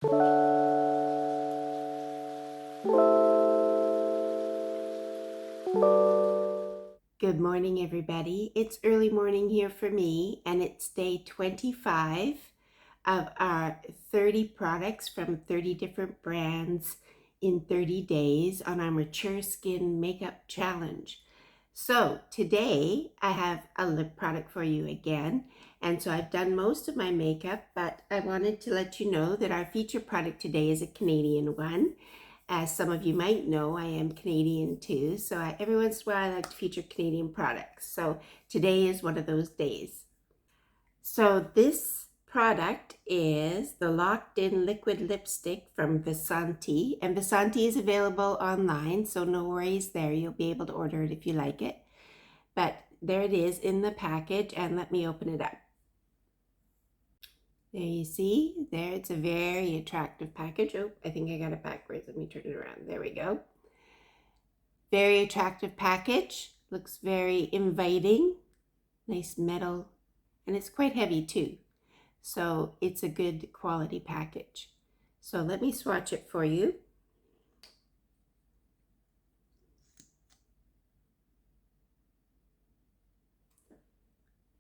Good morning, everybody. It's early morning here for me, and it's day 25 of our 30 products from 30 different brands in 30 days on our Mature Skin Makeup Challenge. So today I have a lip product for you again, and so I've done most of my makeup, but I wanted to let you know that our feature product today is a Canadian one. As some of you might know, I am Canadian too, so every once in a while I like to feature Canadian products. So today is one of those days. So this product is the Locked In Liquid Lipstick from Vasanti, and Vasanti is available online, so no worries there. You'll be able to order it if you like it. But there it is in the package, and let me open it up. There you see, there it's a very attractive package. Oh, I think I got it backwards. Let me turn it around. There we go. Very attractive package. Looks very inviting. Nice metal. And it's quite heavy too. So it's a good quality package. So let me swatch it for you.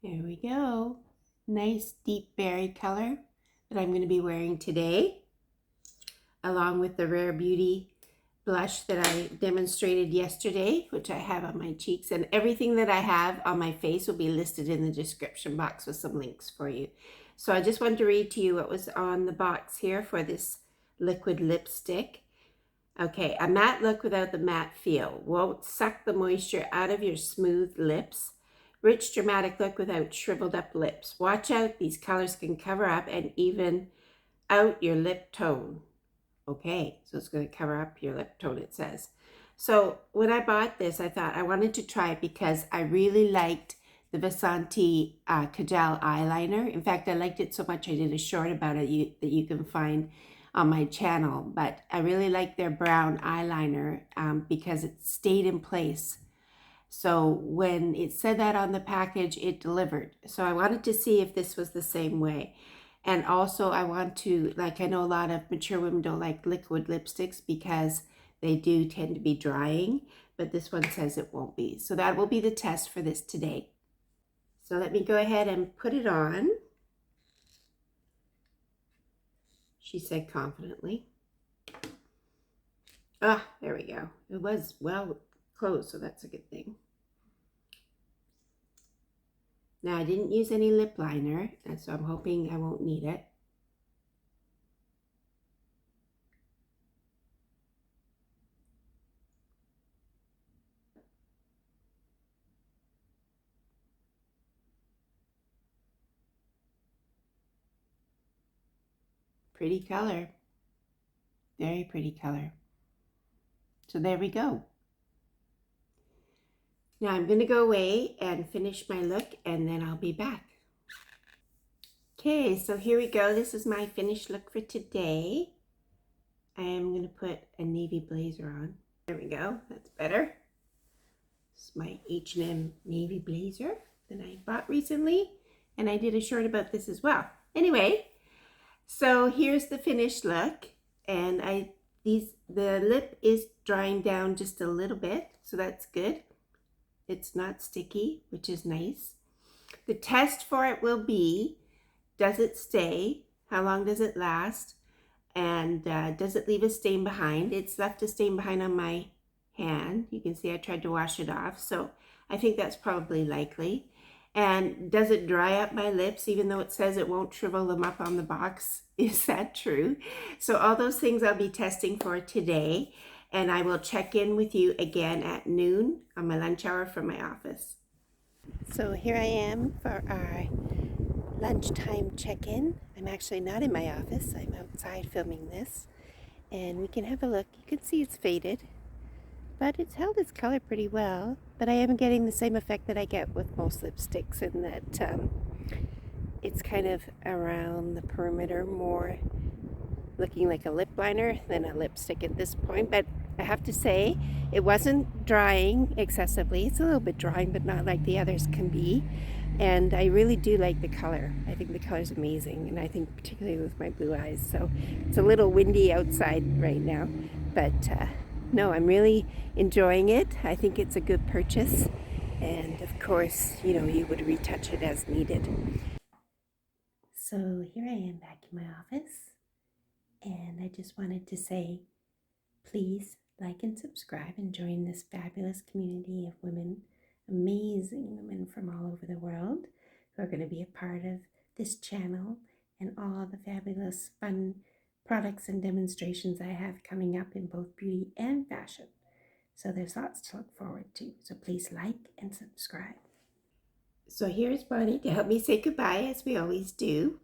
There we go. Nice deep berry color that I'm going to be wearing today, along with the Rare Beauty blush that I demonstrated yesterday, which I have on my cheeks, and everything that I have on my face will be listed in the description box with some links for you. So I just wanted to read to you what was on the box here for this liquid lipstick. Okay, a matte look without the matte feel. Won't suck the moisture out of your smooth lips. Rich, dramatic look without shriveled up lips. Watch out, these colors can cover up and even out your lip tone. Okay, so it's going to cover up your lip tone, it says. So when I bought this, I thought I wanted to try it because I really liked the Vasanti Kajal eyeliner. In fact, I liked it so much I did a short about it that you can find on my channel. But I really liked their brown eyeliner because it stayed in place. So when it said that on the package, it delivered. So I wanted to see if this was the same way. And also I want to, I know a lot of mature women don't like liquid lipsticks because they do tend to be drying, but this one says it won't be. So that will be the test for this today. So let me go ahead and put it on. She said confidently. Ah, there we go. It was well closed, so that's a good thing. Now I didn't use any lip liner, and so I'm hoping I won't need it. Pretty color. Very pretty color. So there we go. Now I'm going to go away and finish my look, and then I'll be back. Okay, so here we go. This is my finished look for today. I am going to put a navy blazer on. There we go. That's better. This is my H&M navy blazer that I bought recently, and I did a short about this as well. Anyway, so here's the finished look, and the lip is drying down just a little bit, so that's good. It's not sticky, which is nice. The test for it will be, does it stay? How long does it last? And does it leave a stain behind? It's left a stain behind on my hand. You can see I tried to wash it off, so I think that's probably likely. And does it dry up my lips, even though it says it won't shrivel them up on the box? Is that true? So all those things I'll be testing for today. And I will check in with you again at noon on my lunch hour from my office. So here I am for our lunchtime check-in. I'm actually not in my office. I'm outside filming this. And we can have a look. You can see it's faded, but it's held its color pretty well. But I am getting the same effect that I get with most lipsticks in that it's kind of around the perimeter more, looking like a lip liner than a lipstick at this point. But I have to say, it wasn't drying excessively. It's a little bit drying, but not like the others can be. And I really do like the color. I think the color is amazing, and I think particularly with my blue eyes. So it's a little windy outside right now, but no, I'm really enjoying it. I think it's a good purchase, and of course, you know, you would retouch it as needed. So here I am back in my office, and I just wanted to say, please like and subscribe and join this fabulous community of women, amazing women from all over the world who are going to be a part of this channel and all the fabulous fun products and demonstrations I have coming up in both beauty and fashion. So there's lots to look forward to. So please like and subscribe. So here's Bonnie to help me say goodbye, as we always do.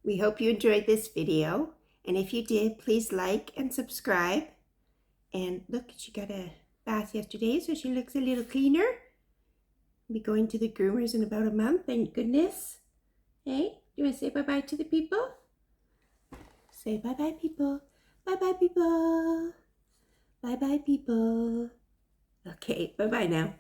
We hope you enjoyed this video, and if you did, please like and subscribe. And look, she got a bath yesterday, so she looks a little cleaner. I'll be going to the groomers in about a month, thank goodness. Hey, you want to say bye-bye to the people? Say bye-bye, people. Bye-bye, people. Bye-bye, people. Okay, bye-bye now.